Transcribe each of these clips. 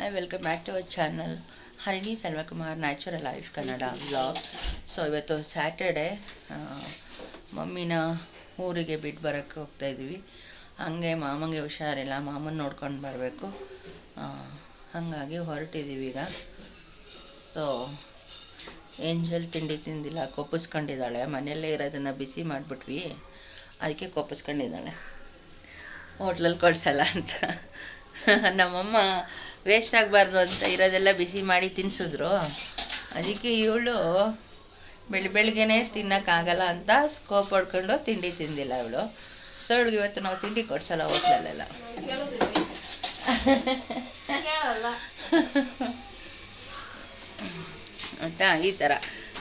Hi, welcome back to our channel Harini Selvakumar natural life Kannada vlog. So ಇವತ್ತು Saturday, ಮಮ್ಮಿನ ಊರಿಗೆ ಬಿಟ್ಟು ಬರೋಕ್ಕೆ ಹೋಗ್ತಾಯಿದ್ವಿ. ಹಾಗೆ ಮಾಮಂಗೆ ಹುಷಾರಿಲ್ಲ, ಮಾಮನ ನೋಡ್ಕೊಂಡು ಬರಬೇಕು, ಹಾಗಾಗಿ ಹೊರಟಿದ್ದೀವಿ ಈಗ. ಸೊ ಏಂಜಲ್ ತಿಂಡಿ ತಿಂದಿಲ್ಲ, ಕೊಪ್ಪಿಸ್ಕೊಂಡಿದ್ದಾಳೆ. ಮನೆಯಲ್ಲೇ ಇರೋದನ್ನು ಬಿಸಿ ಮಾಡಿಬಿಟ್ವಿ, ಅದಕ್ಕೆ ಕೊಪ್ಪಿಸ್ಕೊಂಡಿದ್ದಾಳೆ, ಹೋಟ್ಲಲ್ಲಿ ಕೊಡ್ಸಲ್ಲ ಅಂತ. ನಮ್ಮಮ್ಮ ವೇಸ್ಟ್ ಆಗಬಾರ್ದು ಅಂತ ಇರೋದೆಲ್ಲ ಬಿಸಿ ಮಾಡಿ ತಿನ್ನಿಸಿದ್ರು. ಅದಕ್ಕೆ ಇವಳು ಬೆಳಿಗ್ಗೆನೇ ತಿನ್ನೋಕ್ಕಾಗಲ್ಲ ಅಂತ ಸ್ಕೋಪ್ ಹೊಡ್ಕೊಂಡು ತಿಂಡಿ ತಿಂದಿಲ್ಲ ಇವಳು. ಸೊ ಇವಳಿಗೆ ಇವತ್ತು ನಾವು ತಿಂಡಿ ಕೊಡ್ಸಲ್ಲ ಹೋಟ್ಲಲ್ಲೆಲ್ಲ. ಆಯಿತಾ, ಈ ಥರ.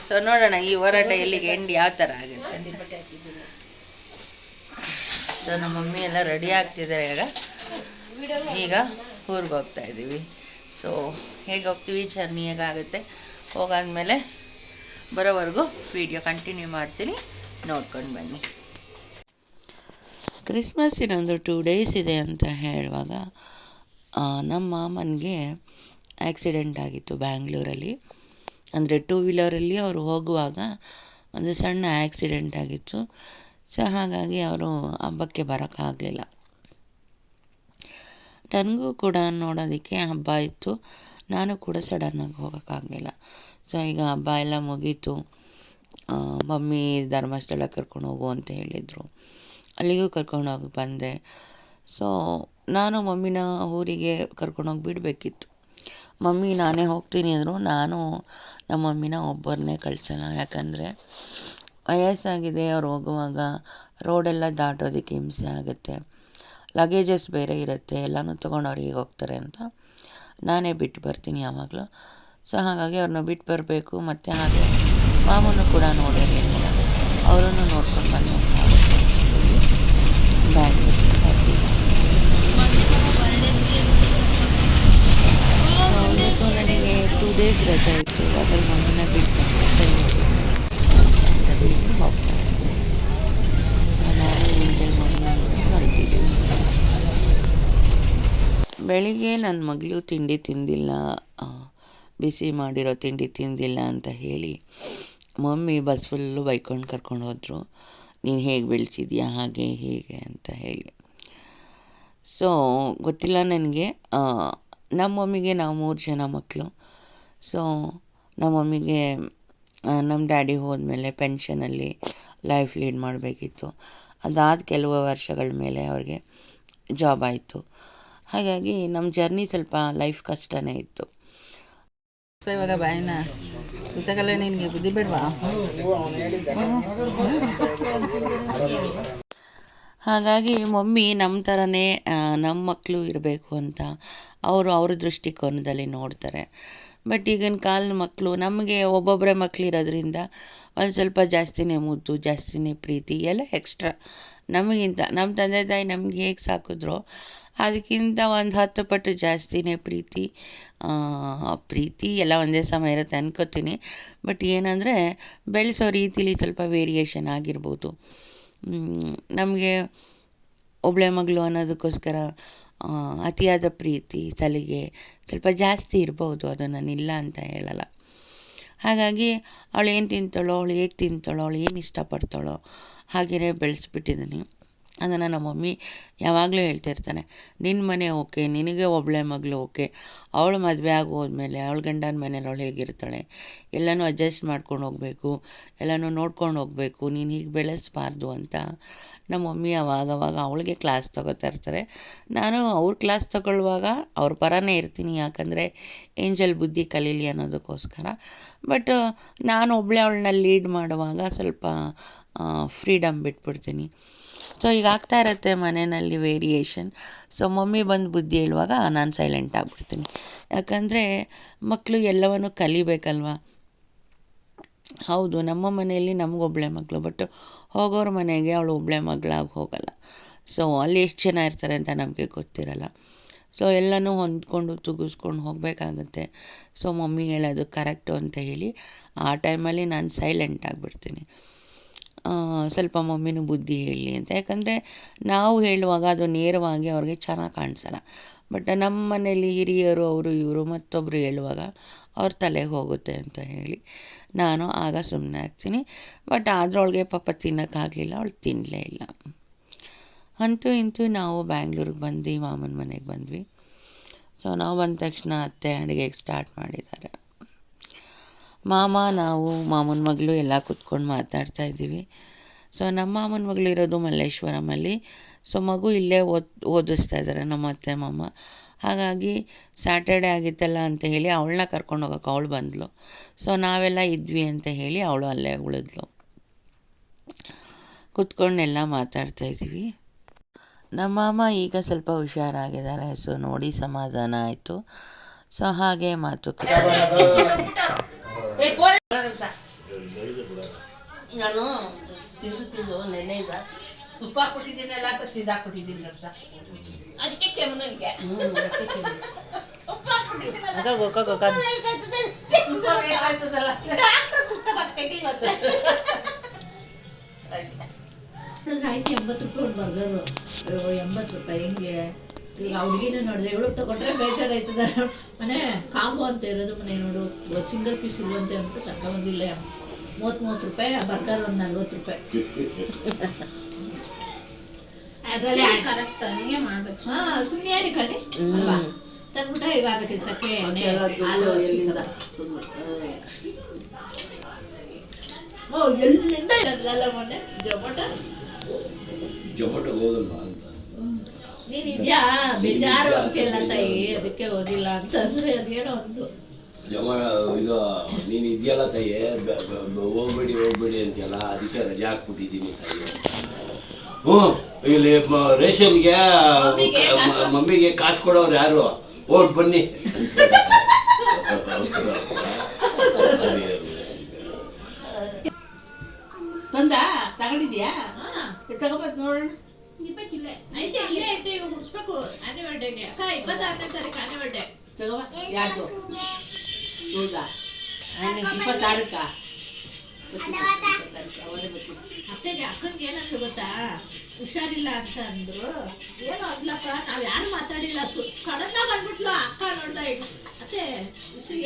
ಸೊ ನೋಡೋಣ ಈ ಹೋರಾಟ ಎಲ್ಲಿಗೆ ಎಂಡ್ ಯಾವ ಥರ ಆಗುತ್ತೆ. ಸೊ ನಮ್ಮ ಮಮ್ಮಿ ಎಲ್ಲ ರೆಡಿ ಆಗ್ತಿದ್ದಾರೆ. ಈಗ ಊರಿಗೆ ಹೋಗ್ತಾ ಇದ್ದೀವಿ. ಸೊ ಹೇಗೆ ಹೋಗ್ತೀವಿ, ಜರ್ನಿ ಹೇಗಾಗುತ್ತೆ, ಹೋಗಾದ್ಮೇಲೆ ಬರೋವರೆಗೂ ವಿಡಿಯೋ ಕಂಟಿನ್ಯೂ ಮಾಡ್ತೀನಿ, ನೋಡ್ಕೊಂಡು ಬನ್ನಿ. ಕ್ರಿಸ್ಮಸ್ ಇನ್ನೊಂದು 2 days ಇದೆ ಅಂತ ಹೇಳುವಾಗ ನಮ್ಮ ಮಾಮನಿಗೆ ಆ್ಯಕ್ಸಿಡೆಂಟ್ ಆಗಿತ್ತು ಬ್ಯಾಂಗ್ಳೂರಲ್ಲಿ. ಅಂದರೆ 2 ವೀಲರಲ್ಲಿ ಅವರು ಹೋಗುವಾಗ ಒಂದು ಸಣ್ಣ ಆ್ಯಕ್ಸಿಡೆಂಟ್ ಆಗಿತ್ತು. ಸೊ ಹಾಗಾಗಿ ಅವರು ಹಬ್ಬಕ್ಕೆ ಬರೋಕ್ಕಾಗಲಿಲ್ಲ. ನನಗೂ ಕೂಡ ನೋಡೋದಕ್ಕೆ ಹಬ್ಬ ಇತ್ತು, ನಾನು ಕೂಡ ಸಡನ್ನಾಗಿ ಹೋಗೋಕ್ಕಾಗಲಿಲ್ಲ. ಸೊ ಈಗ ಹಬ್ಬ ಎಲ್ಲ ಮುಗೀತು. ಮಮ್ಮಿ ಧರ್ಮಸ್ಥಳ ಕರ್ಕೊಂಡು ಹೋಗು ಅಂತ ಹೇಳಿದರು, ಅಲ್ಲಿಗೂ ಕರ್ಕೊಂಡೋಗಿ ಬಂದೆ. ಸೊ ನಾನು ಮಮ್ಮಿನ ಊರಿಗೆ ಕರ್ಕೊಂಡೋಗಿ ಬಿಡಬೇಕಿತ್ತು. ಮಮ್ಮಿ ನಾನೇ ಹೋಗ್ತೀನಿ ಅಂದರು. ನಾನು ನಮ್ಮ ಮಮ್ಮಿನ ಒಬ್ಬರನ್ನೇ ಕಳಿಸಲ್ಲ, ಯಾಕಂದರೆ ವಯಸ್ಸಾಗಿದೆ, ಅವ್ರು ಹೋಗುವಾಗ ರೋಡೆಲ್ಲ ದಾಟೋದಕ್ಕೆ ಹಿಂಸೆ ಆಗುತ್ತೆ, ಲಗೇಜಸ್ ಬೇರೆ ಇರುತ್ತೆ, ಎಲ್ಲನೂ ತೊಗೊಂಡು ಅವ್ರಿಗೆ ಹೋಗ್ತಾರೆ ಅಂತ ನಾನೇ ಬಿಟ್ಟು ಬರ್ತೀನಿ ಯಾವಾಗಲೂ. ಸೊ ಹಾಗಾಗಿ ಅವ್ರನ್ನ ಬಿಟ್ಟು ಬರಬೇಕು. ಮತ್ತು ಹಾಗೆ ಮಾಮೂನು ಕೂಡ ನೋಡಿರಲಿಲ್ಲ, ಅವರನ್ನು ನೋಡ್ಕೊಂಡು ಬಂದಂತಾಗುತ್ತೆ. ಬ್ಯಾಂಗ್ಳೂರಿಗೆ ಹೋಗ್ತೀವಿ. ಸೊ ಇವತ್ತು ನನಗೆ 2 days ರಜೆ ಇತ್ತು, ಅದ್ರಲ್ಲಿ ಮಮ್ಮಿನ ಬಿಟ್ಟು ಬಂದು ಸರಿ ಹೋಗ್ತಾ ನಾನು ಏಂಜಲ್ ಮಮ್ಮಿ ಹೊರಟಿದ್ದೀವಿ. ಬೆಳಿಗ್ಗೆ ನನ್ನ ಮಗಳು ತಿಂಡಿ ತಿಂದಿಲ್ಲ, ಬಿಸಿ ಮಾಡಿರೋ ತಿಂಡಿ ತಿಂದಿಲ್ಲ ಅಂತ ಹೇಳಿ ಮಮ್ಮಿ ಬಸ್ ಫುಲ್ಲು ಬೈಕೊಂಡು ಕರ್ಕೊಂಡು ಹೋದರು. ನೀನು ಹೇಗೆ ಬೆಳೆಸಿದ್ಯಾ, ಹಾಗೆ ಹೀಗೆ ಅಂತ ಹೇಳಿ. ಸೊ ಗೊತ್ತಿಲ್ಲ ನನಗೆ, ನಮ್ಮ ಮಮ್ಮಿಗೆ ನಾವು 3 ಜನ ಮಕ್ಕಳು. ಸೊ ನಮ್ಮ ಮಮ್ಮಿಗೆ ನಮ್ಮ ಡ್ಯಾಡಿ ಹೋದ್ಮೇಲೆ ಪೆನ್ಷನಲ್ಲಿ ಲೈಫ್ ಲೀಡ್ ಮಾಡಬೇಕಿತ್ತು. ಅದಾದ ಕೆಲವು ವರ್ಷಗಳ ಮೇಲೆ ಅವ್ರಿಗೆ ಜಾಬ್ ಆಯಿತು. ಹಾಗಾಗಿ ನಮ್ಮ ಜರ್ನಿ ಸ್ವಲ್ಪ ಲೈಫ್ ಕಷ್ಟನೇ ಇತ್ತು. ಇವಾಗ ಬಾಯಿನ ಗೊತ್ತಾಗಲ್ಲ, ನಿನಗೆ ಬುದ್ಧಿ ಬೇಡವಾ? ಹಾಗಾಗಿ ಮಮ್ಮಿ ನಮ್ಮ ಥರನೇ ನಮ್ಮ ಮಕ್ಕಳು ಇರಬೇಕು ಅಂತ ಅವ್ರ ದೃಷ್ಟಿಕೋನದಲ್ಲಿ ನೋಡ್ತಾರೆ. ಬಟ್ ಈಗಿನ ಕಾಲದ ಮಕ್ಕಳು, ನಮಗೆ ಒಬ್ಬೊಬ್ಬರೇ ಮಕ್ಕಳು ಇರೋದ್ರಿಂದ ಒಂದು ಸ್ವಲ್ಪ ಜಾಸ್ತಿನೇ ಮುದ್ದು, ಜಾಸ್ತಿನೇ ಪ್ರೀತಿ ಎಲ್ಲ ಎಕ್ಸ್ಟ್ರಾ ನಮಗಿಂತ. ನಮ್ಮ ತಂದೆ ತಾಯಿ ನಮ್ಗೆ ಹೇಗೆ ಸಾಕಿದ್ರೋ ಅದಕ್ಕಿಂತ ಒಂದು 10 ಪಟ್ಟು ಜಾಸ್ತಿನೇ ಪ್ರೀತಿ ಎಲ್ಲ ಒಂದೇ ಸಮ ಇರುತ್ತೆ ಅನ್ಕೋತೀನಿ. ಬಟ್ ಏನಂದರೆ ಬೆಳೆಸೋ ರೀತಿಲಿ ಸ್ವಲ್ಪ ವೇರಿಯೇಷನ್ ಆಗಿರ್ಬೋದು. ನಮಗೆ ಒಬ್ಬಳೆ ಮಗಳು ಅನ್ನೋದಕ್ಕೋಸ್ಕರ ಅತಿಯಾದ ಪ್ರೀತಿ ಸಲಿಗೆ ಸ್ವಲ್ಪ ಜಾಸ್ತಿ ಇರ್ಬೋದು, ಅದು ನಾನಿಲ್ಲ ಅಂತ ಹೇಳಲ್ಲ. ಹಾಗಾಗಿ ಅವಳು ಏನು ತಿಂತಾಳೋ, ಅವಳು ಹೇಗೆ ತಿಂತಾಳೋ, ಅವಳು ಏನು ಇಷ್ಟಪಡ್ತಾಳೋ ಹಾಗೆಯೇ ಬೆಳೆಸ್ಬಿಟ್ಟಿದ್ದೀನಿ. ಅದನ್ನು ನಮ್ಮ ಮಮ್ಮಿ ಯಾವಾಗಲೂ ಹೇಳ್ತಿರ್ತಾನೆ, ನಿನ್ನ ಮನೆ ಓಕೆ, ನಿನಗೆ ಒಬ್ಬಳೆ ಮಗಳು ಓಕೆ, ಅವಳು ಮದುವೆ ಆಗಿ ಹೋದ್ಮೇಲೆ ಅವಳ ಗಂಡನ ಮನೇಲಿ ಅವಳು ಹೇಗಿರ್ತಾಳೆ, ಎಲ್ಲನೂ ಅಡ್ಜಸ್ಟ್ ಮಾಡ್ಕೊಂಡು ಹೋಗಬೇಕು, ಎಲ್ಲನೂ ನೋಡ್ಕೊಂಡು ಹೋಗಬೇಕು, ನೀನು ಹೀಗೆ ಬೆಳೆಸಬಾರ್ದು ಅಂತ ನಮ್ಮ ಮಮ್ಮಿ ಅವಾಗವಾಗ ಅವಳಿಗೆ ಕ್ಲಾಸ್ ತೊಗೋತಾ ಇರ್ತಾರೆ. ನಾನು ಅವ್ರ ಕ್ಲಾಸ್ ತಗೊಳ್ಳುವಾಗ ಅವ್ರ ಪರನೇ ಇರ್ತೀನಿ, ಯಾಕಂದರೆ ಏಂಜಲ್ ಬುದ್ಧಿ ಕಲೀಲಿ ಅನ್ನೋದಕ್ಕೋಸ್ಕರ. ಬಟ್ ನಾನು ಒಬ್ಬಳೆ ಅವಳನ್ನ ಲೀಡ್ ಮಾಡುವಾಗ ಸ್ವಲ್ಪ ಫ್ರೀಡಮ್ ಬಿಟ್ಬಿಡ್ತೀನಿ. ಸೊ ಈಗ ಆಗ್ತಾ ಇರುತ್ತೆ ಮನೆಯಲ್ಲಿ ವೇರಿಯೇಷನ್. ಸೊ ಮಮ್ಮಿ ಬಂದು ಬುದ್ಧಿ ಹೇಳುವಾಗ ನಾನು ಸೈಲೆಂಟ್ ಆಗಿಬಿಡ್ತೀನಿ, ಯಾಕಂದರೆ ಮಕ್ಕಳು ಎಲ್ಲವನ್ನೂ ಕಲಿಬೇಕಲ್ವ. ಹೌದು, ನಮ್ಮ ಮನೆಯಲ್ಲಿ ನಮಗೊಬ್ಬಳೆ ಮಗಳು, ಬಟ್ ಹೋಗೋರ ಮನೆಗೆ ಅವಳು ಒಬ್ಬಳೆ ಮಗಳಾಗಿ ಹೋಗಲ್ಲ. ಸೊ ಅಲ್ಲಿ ಎಷ್ಟು ಜನ ಇರ್ತಾರೆ ಅಂತ ನಮಗೆ ಗೊತ್ತಿರಲ್ಲ. ಸೊ ಎಲ್ಲನೂ ಹೊಂದ್ಕೊಂಡು ತುಗಿಸ್ಕೊಂಡು ಹೋಗಬೇಕಾಗುತ್ತೆ. ಸೊ ಮಮ್ಮಿ ಹೇಳೋದು ಕರೆಕ್ಟು ಅಂತ ಹೇಳಿ ಆ ಟೈಮಲ್ಲಿ ನಾನು ಸೈಲೆಂಟ್ ಆಗಿಬಿಡ್ತೀನಿ. ಸ್ವಲ್ಪ ಮಮ್ಮಿನೂ ಬುದ್ಧಿ ಹೇಳಲಿ ಅಂತ. ಯಾಕಂದರೆ ನಾವು ಹೇಳುವಾಗ ಅದು ನೇರವಾಗಿ ಅವ್ರಿಗೆ ಚೆನ್ನಾಗಿ ಕಾಣಿಸಲ್ಲ. ಬಟ್ ನಮ್ಮ ಮನೇಲಿ ಹಿರಿಯರು ಅವರು ಇವರು ಮತ್ತೊಬ್ಬರು ಹೇಳುವಾಗ ಅವ್ರ ತಲೆಗೆ ಹೋಗುತ್ತೆ ಅಂತ ಹೇಳಿ ನಾನು ಆಗ ಸುಮ್ಮನೆ ಆಗ್ತೀನಿ. ಬಟ್ ಅದರೊಳಗೆ ಪಾಪ ತಿನ್ನೋಕ್ಕಾಗಲಿಲ್ಲ, ಅವಳು ತಿನ್ನಲೇ ಇಲ್ಲ. ಅಂತೂ ಇಂತೂ ನಾವು ಬ್ಯಾಂಗ್ಳೂರಿಗೆ ಬಂದು ಮಾಮನ ಮನೆಗೆ ಬಂದ್ವಿ. ಸೊ ನಾವು ಬಂದ ತಕ್ಷಣ ಅತ್ತೆ ಅಡುಗೆಗೆ ಸ್ಟಾರ್ಟ್ ಮಾಡಿದ್ದಾರೆ. ಮಾಮ, ನಾವು, ಮಾಮನ ಮಗಳು ಎಲ್ಲ ಕೂತ್ಕೊಂಡು ಮಾತಾಡ್ತಾಯಿದ್ದೀವಿ. ಸೊ ನಮ್ಮ ಮಾಮನ ಮಗಳು ಇರೋದು ಮಲ್ಲೇಶ್ವರಮಲ್ಲಿ. ಸೊ ಮಗು ಇಲ್ಲೇ ಓದಿಸ್ತಾ ಇದ್ದಾರೆ ನಮ್ಮ ಅತ್ತೆ ಮಾಮ. ಹಾಗಾಗಿ ಸ್ಯಾಟರ್ಡೆ ಆಗಿತ್ತಲ್ಲ ಅಂತ ಹೇಳಿ ಅವಳನ್ನ ಕರ್ಕೊಂಡು ಹೋಗೋಕೆ ಅವಳು ಬಂದಳು. ಸೊ ನಾವೆಲ್ಲ ಇದ್ವಿ ಅಂತ ಹೇಳಿ ಅವಳು ಅಲ್ಲೇ ಉಳಿದ್ಲು. ಕೂತ್ಕೊಂಡೆಲ್ಲ ಮಾತಾಡ್ತಾಯಿದ್ದೀವಿ. ನಮ್ಮ ಮಾಮ ಈಗ ಸ್ವಲ್ಪ ಹುಷಾರಾಗಿದ್ದಾರೆ. ಸೊ ನೋಡಿ ಸಮಾಧಾನ ಆಯಿತು. ಸೊ ಹಾಗೆ ಮಾತುಕತೆ. ನಾನು ತಿಂದು ನೆನೆಯಿಂದ ತುಪ್ಪ ಕೊಟ್ಟಿದ್ದೀನಲ್ಲ ಅಂತ ತಿಂದಾಕ್ಬಿಟ್ಟಿದ್ದೀನಿ ರಪ್ಸ. ಅದಕ್ಕೆ ಕೆಮ್ಮು ನನಗೆ. ಆಯ್ತು 80 ರೂಪಾಯಿ ಒಂದು ಬರ್ಗರು. 80 ರೂಪಾಯಿ ಹೆಂಗೆ ಈಗ ಹುಡುಗಿನ ನೋಡಿದ್ರೆ ಇವಳು ತಗೊಂಡ್ರೆ ಬೇಜಾರಾಯ್ತದ. ಮನೆ ಕಾಂಬೋ ಅಂತ ಇರೋದು ಮನೆ ನೋಡು, ಸಿಂಗಲ್ ಪೀಸ್ ಇರುವಂತೆ ಅಂದ್ಬಿಟ್ಟು ತಗೊಂಬಂದಿಲ್ಲ. 30 ರೂಪಾಯಿ ಬರ್ಗರ್, ಒಂದು 40 ರೂಪಾಯಿ. ಅದರಲ್ಲಿ ಸುಮ್ಮನೆ ಕಣೆ ಅಲ್ವಾ ತಂದ್ಬಿಟ್ಟ. ಈಗ ಅದಕ್ಕೆ ಸಕ್ಕೆ ಹಾಲು ಎಲ್ಲಿಂದ ಎಲ್ಲಿಂದ ಇರಲ್ಲ ಮೊನ್ನೆ ಜೊಮೊಟೊ ಹೋಗಲ್ವಾ ಅಂತ ನೀನ್ ಇದ್ಯಾ ಬೇಜಾರು ಅಂತೆಲ್ಲ ತಾಯಿ, ಅದಕ್ಕೆ ಓದಿಲ್ಲ ಅಂತಂದ್ರೆ ಅದೇನೋ ಒಂದು ಇದು ನೀನು ಇದೆಯಲ್ಲ ತಾಯಿ, ಹೋಗ್ಬೇಡಿ ಅಂತೆಲ್ಲ, ಅದಕ್ಕೆ ರಜೆ ಹಾಕ್ಬಿಟ್ಟಿದ್ದೀನಿ ತಾಯಿ. ಇಲ್ಲಿ ರೇಷನ್ಗೆ ಮಮ್ಮಿಗೆ ಕಾಸು ಕೊಡೋರು ಯಾರು, ಓಟ್ ಬನ್ನಿ ತಂದ ತಗೊಂಡಿದ್ಯಾ? ತಗೋಬತ್ ನೋಡೋಣ. ಐತೆ ಈಗ ಮುಡ್ಸ್ಬೇಕು. ಆನ್ಯುವಲ್ ಡೇಗೆ 26ನೇ ತಾರೀಕು ಆನ್ಯುವಲ್ ಡೇ ತಗೋಬ. ಯಾವುದು ಹೌದಾ? 26ಕ್ಕ ಅತ್ತೆಗೆ ಅಕ್ಕನ್ಗೆ ಏನಂತ ಗೊತ್ತಾ, ಹುಷಾರಿಲ್ಲ ಅಂತ ಅಂದ್ರು. ಏನೋ ಅದ್ಲಕ್ಕ, ನಾವ್ ಯಾರು ಮಾತಾಡಿಲ್ಲ. ಸಡನ್ ಆಗಿ ಅಂದ್ಬಿಟ್ಲು ಅಕ್ಕ. ನೋಡ್ತಾ ಈಗ ಅತ್ತೆ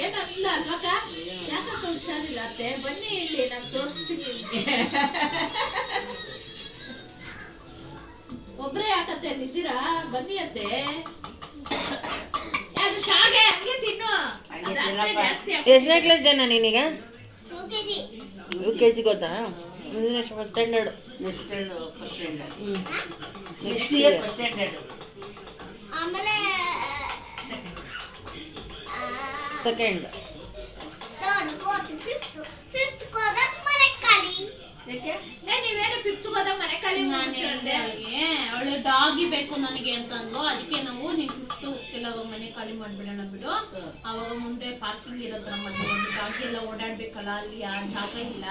ಏನಿಲ್ಲ ಅಲ್ವಕ್ಕ, ಯಾಕಕ್ಕ ಹುಷಾರಿಲ್ಲ ಅತ್ತೆ, ಬನ್ನಿ ಇಲ್ಲಿ ನಾನು ತೋರಿಸ್ತೀನಿ ನಿಮ್ಗೆ. ಒಬ್ರೇ ಯಾಕತ್ತೆ ನಿಂತೀರಾ, ಬನ್ನಿ ಅತ್ತೆ. ಅದು ಶಾಗೆ ಹಂಗೆ ತಿನ್ನು. ಎಷ್ಟನೇ ಕ್ಲಾಸ್ ಜನ ನೀನೀಗ? UKG ಗೊತ್ತಾ? First standard. Next year first standard. ಆಮೇಲೆ ಸೆಕೆಂಡ್, ಥರ್ಡ್, ಫೋರ್ತ್, ಫಿಫ್ತ್ ಹೋದಾಗ ಮನೆ ಖಾಲಿ. ನೀವೇನು 5th ಹೋದಾಗ ಮನೆ ಖಾಲಿ ಮಾಡ್ತಿದ್ದೆ. ಅವಳು ಡಾಗಿ ಬೇಕು ನನಗೆ ಅಂತ ಅಂದ್ಲು. ಅದಕ್ಕೆ ನಾವು ನೀನ್ 5th ಕೆಲವು ಮನೆ ಖಾಲಿ ಮಾಡ್ಬಿಡೋಣ ಬಿಡು, ಅವಾಗ ಮುಂದೆ ಪಾರ್ಕಿಂಗ್ ಇರೋದ್ರ ಮಧ್ಯೆ ಒಂದು ಡಾಗಿ ಎಲ್ಲ ಓಡಾಡ್ಬೇಕಲ್ಲ, ಅಲ್ಲಿ ಆ ಜಾಗ ಇಲ್ಲ,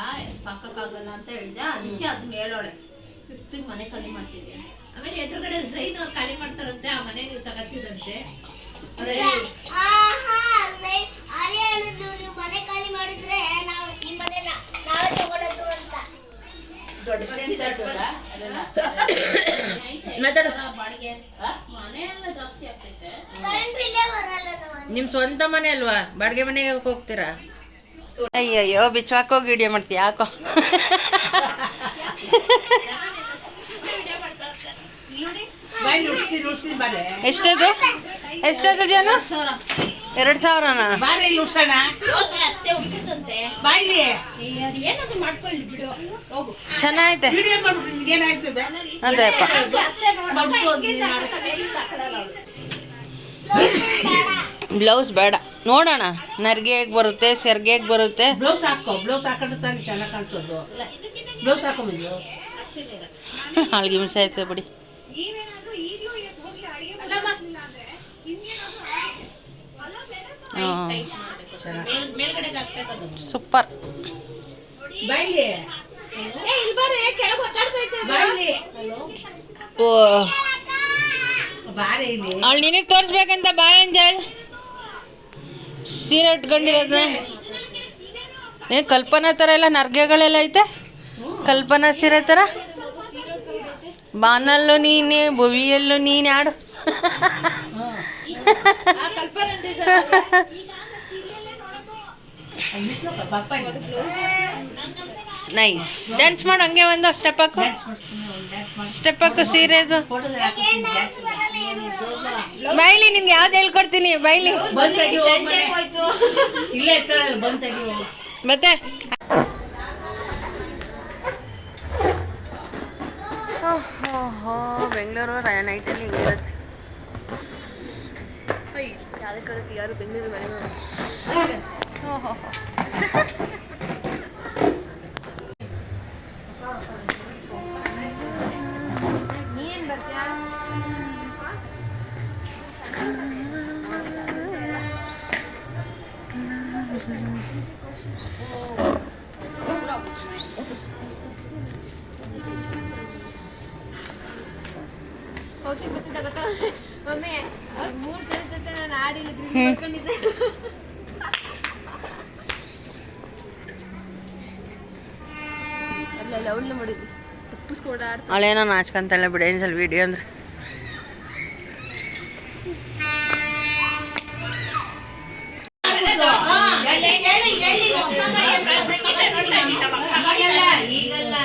ಸಾಕಾಗಲ್ಲ ಅಂತ ಹೇಳಿದೆ. ಅದಕ್ಕೆ ಅದನ್ನ ಹೇಳೋಳೆ 5th ಮನೆ ಖಾಲಿ ಮಾಡ್ತಿದ್ದೆ. ಆಮೇಲೆ ಎದುರುಗಡೆ ಜೈನ್ ಅವ್ರು ಖಾಲಿ ಮಾಡ್ತಾರಂತೆ, ಆ ಮನೆ ನೀವು ತಗತ್ತಿದಂತೆ. ನೀವು ಮನೆ ಖಾಲಿ ಮಾಡಿದ್ರೆ ನಾವು ಈ ಮನೆ ನಾವೇ ತಗೊಳ್ಳೋದು ಅಂತ. ಬಾಡಿಗೆ ಮನೆ ಎಲ್ಲ ಜಾಸ್ತಿ ಆಗ್ತೈತೆ. ಕರೆಂಟ್ ಬಿಲ್ಲೇ ಬರಲ್ಲ ನಾವು. ನಿಮ್ಮ ಸ್ವಂತ ಮನೆ ಅಲ್ವಾ, ಬಾಡಿಗೆ ಮನೆಗೆ ಹೋಗ್ತೀರಾ? ಅಯ್ಯಯ್ಯೋ ಬಿಚ್ಚಾಕೋಗಿ ವಿಡಿಯೋ ಮಾಡ್ತೀಯ, ಯಾಕೋ? ಎಷ್ಟದು ಜನ? 2,000ನಾ? ಬಾರಿ ಇಲ್ಲಿ ಉಡ್ಸೋಣ. ಅತ್ತೆ ಉಡ್ಸುತ್ತಂತೆ. ಬಾಯ್ಲಿ ಏನಾದ್ರು ಮಾಡ್ಕೊಳ್ಳಿ ಬಿಡು, ಹೋಗು. ಚೆನ್ನಾಗೈತೆ. ವಿಡಿಯೋ ಮಾಡ್ಬಿಟ್ಟು ನಿನ್ಗೇನಾಯ್ತದೆ? ಅದೇಪ್ಪ, ಬ್ಲೌಸ್ ಬೇಡ, ನೋಡೋಣ. ನರ್ಗೆ ಹೇಗೆ ಬರುತ್ತೆ, ಸೆರ್ಗೆ ಹೇಗೆ ಬರುತ್ತೆ. ಬ್ಲೌಸ್ ಹಾಕೋ, ಬ್ಲೌಸ್ ಹಾಕೊಂಡ್ರೆ ತಾನೇ ಚೆನ್ನಾಗಿ ಕಾಣಿಸೋದು. ಬ್ಲೌಸ್ ಹಾಕೊಂಬಂದು ಅವಳಿಗೆ ಹಿಂಸೆ ಆಯ್ತು ಬಿಡಿ. ಮೇಲ್ಗಡೆಗೆ ಹಾಕ್ಬೇಕದು. ಸೂಪರ್. ಬಾಯ್ಲಿ ಬಾಯ್ಲಿ ಓ, ಬಾರೆ ಇಲ್ಲಿ. ಅವಳು ನಿನಗೆ ತೋರಿಸ್ಬೇಕಂತ ಬಾ ಏಂಜಲ್. ಸೀರೆ ಉಟ್ಕೊಂಡಿರೋದ ಏನು ಕಲ್ಪನಾ ಥರ ಎಲ್ಲ ನರ್ಗೆಗಳೆಲ್ಲ ಐತೆ. ಕಲ್ಪನಾ ಸೀರೆ ಥರ. ಬಾನಲ್ಲೂ ನೀನೆ, ಭುವಿಯಲ್ಲೂ ನೀನೆ ಆಡು. ಆ ಕಲ್ಪನೆ ನೈಸ್. ಡ್ಯಾನ್ಸ್ ಮಾಡು ಹಂಗೆ ಒಂದು ಸ್ಟೆಪ್ ಹಾಕು, ಸ್ಟೆಪ್ ಹಾಕು ಸೀರೆದು. ಬೈಲಿ, ನಿನ್ಗೆ ಯಾವ್ದು ಹೇಳ್ಕೊಡ್ತೀನಿ ಬೈಲಿ. ಇಲ್ಲೇ ಎತ್ತಳಲ್ಲ ಬಂದ್ ತೆಗಿ ಹೋಗು. ಮತ್ತೆ ಬೆಂಗಳೂರು ನೈಟಲ್ಲಿ ಹಿಂಗಿರುತ್ತೆ. ಯಾರು ಬೆಂಗಳೂರು ಮನೆ ನೀನ್ ಬರ್ತೀಯಾ? ಕೌಶಿಕ್ ಗೊತ್ತಿದ್ದ ಗೊತ್ತಾ ಒಮ್ಮೆ 3 ಜನ ಜೊತೆ ನಾನು ಆಡಿಲ್ಲ ಮಾಡ್ಕೊಂಡಿದ್ದೆ. ಅಲ್ಲ ಅವಳನ್ನ ಮಾಡಿದ್ವಿ ತಪ್ಪಿಸ್ಕೊಡ ಆಡ್ತಾ. ಅವಳೇನೋ ನಾಚ್ಕೊಂತಲ್ಲ ಬಿಡಿ ಸ್ವಲ್ಪ ವಿಡಿಯೋ ಅಂದ್ರೆ. ಈಗಲ್ಲ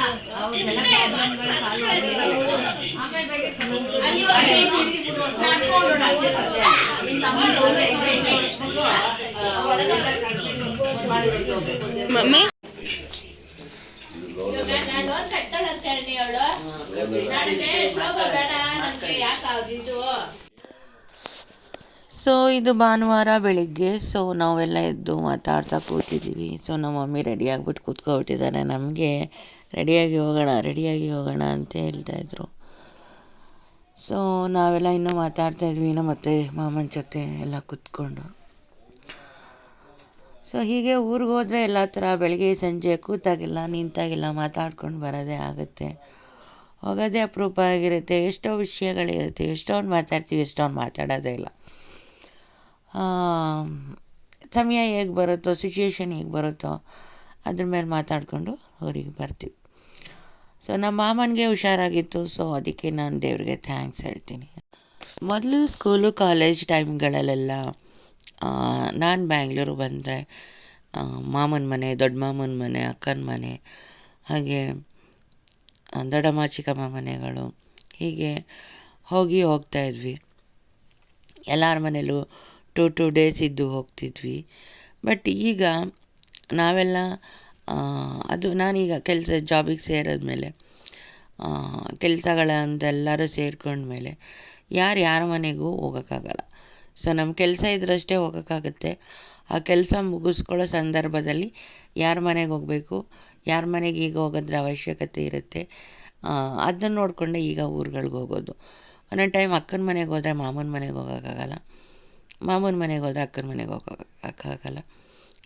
ಮಮ್ಮಿ ಸೊ ಇದು ಭಾನುವಾರ ಬೆಳಿಗ್ಗೆ. ಸೊ ನಾವೆಲ್ಲ ಎದ್ದು ಮಾತಾಡ್ತಾ ಕೂತಿದ್ದೀವಿ. ಸೊ ನಮ್ಮ ಮಮ್ಮಿ ರೆಡಿ ಆಗಿಬಿಟ್ಟು ಕೂತ್ಕೊಬಿಟ್ಟಿದ್ದಾರೆ. ನಮಗೆ ರೆಡಿಯಾಗಿ ಹೋಗೋಣ ಅಂತ ಹೇಳ್ತಾಯಿದ್ರು. ಸೊ ನಾವೆಲ್ಲ ಇನ್ನೂ ಮಾತಾಡ್ತಾಯಿದ್ವಿ, ನಮ್ಮ ಅತ್ತೆ ಮಾಮನ ಜೊತೆ ಎಲ್ಲ ಕೂತ್ಕೊಂಡು. ಸೊ ಹೀಗೆ ಊರಿಗೆ ಹೋದರೆ ಎಲ್ಲ ಥರ ಬೆಳಗ್ಗೆ ಸಂಜೆ ಕೂತಾಗಿಲ್ಲ ನಿಂತಾಗಿಲ್ಲ ಮಾತಾಡ್ಕೊಂಡು ಬರೋದೇ ಆಗುತ್ತೆ. ಹೋಗೋದೇ ಅಪರೂಪ ಆಗಿರುತ್ತೆ. ಎಷ್ಟೋ ವಿಷಯಗಳಿರುತ್ತೆ, ಎಷ್ಟೊಂದು ಮಾತಾಡ್ತೀವಿ, ಎಷ್ಟೊಂದು ಮಾತಾಡೋದೇ ಇಲ್ಲ. ಸಮಯ ಹೇಗೆ ಬರುತ್ತೋ, ಸಿಚುವೇಶನ್ ಹೇಗೆ ಬರುತ್ತೋ ಅದ್ರ ಮೇಲೆ ಮಾತಾಡಿಕೊಂಡು ಊರಿಗೆ ಬರ್ತೀವಿ. ಸೊ ನಮ್ಮ ಮಾಮನಿಗೆ ಹುಷಾರಾಗಿತ್ತು. ಸೊ ಅದಕ್ಕೆ ನಾನು ದೇವ್ರಿಗೆ ಥ್ಯಾಂಕ್ಸ್ ಹೇಳ್ತೀನಿ. ಮೊದಲು ಸ್ಕೂಲು ಕಾಲೇಜ್ ಟೈಮ್ಗಳಲ್ಲೆಲ್ಲ ನಾನು ಬ್ಯಾಂಗ್ಳೂರು ಬಂದರೆ ಮಾಮನ ಮನೆ, ದೊಡ್ಡ ಮಾಮನ ಮನೆ, ಅಕ್ಕನ ಮನೆ, ಹಾಗೆ ದೊಡ್ಡಮ್ಮ ಚಿಕ್ಕಮ್ಮ ಮನೆಗಳು, ಹೀಗೆ ಹೋಗ್ತಾಯಿದ್ವಿ. ಎಲ್ಲರ ಮನೇಲೂ 2 ಡೇಸ್ ಇದ್ದು ಹೋಗ್ತಿದ್ವಿ. ಬಟ್ ಈಗ ನಾವೆಲ್ಲ ಅದು ನಾನೀಗ ಜಾಬಿಗೆ ಸೇರಿದ್ಮೇಲೆ ಕೆಲಸಗಳಂತೆಲ್ಲರೂ ಸೇರ್ಕೊಂಡ್ಮೇಲೆ ಯಾರ ಮನೆಗೂ ಹೋಗೋಕ್ಕಾಗಲ್ಲ. ಸೊ ನಮ್ಮ ಕೆಲಸ ಇದ್ರಷ್ಟೇ ಹೋಗೋಕ್ಕಾಗುತ್ತೆ. ಆ ಕೆಲಸ ಮುಗಿಸ್ಕೊಳ್ಳೋ ಸಂದರ್ಭದಲ್ಲಿ ಯಾರ ಮನೆಗೆ ಹೋಗಬೇಕು, ಯಾರ ಮನೆಗೆ ಈಗ ಹೋಗೋದ್ರ ಅವಶ್ಯಕತೆ ಇರುತ್ತೆ, ಅದನ್ನ ನೋಡಿಕೊಂಡೆ ಈಗ ಊರುಗಳಿಗೆ ಹೋಗೋದು. ಒಂದೊಂದು ಟೈಮ್ ಅಕ್ಕನ ಮನೆಗೆ ಹೋದರೆ ಮಾಮನ ಮನೆಗೆ ಹೋಗೋಕ್ಕಾಗಲ್ಲ, ಮಾಮನ ಮನೆಗೆ ಹೋದರೆ ಅಕ್ಕನ ಮನೆಗೆ ಹೋಗೋಕ್ಕಾಗಲ್ಲ.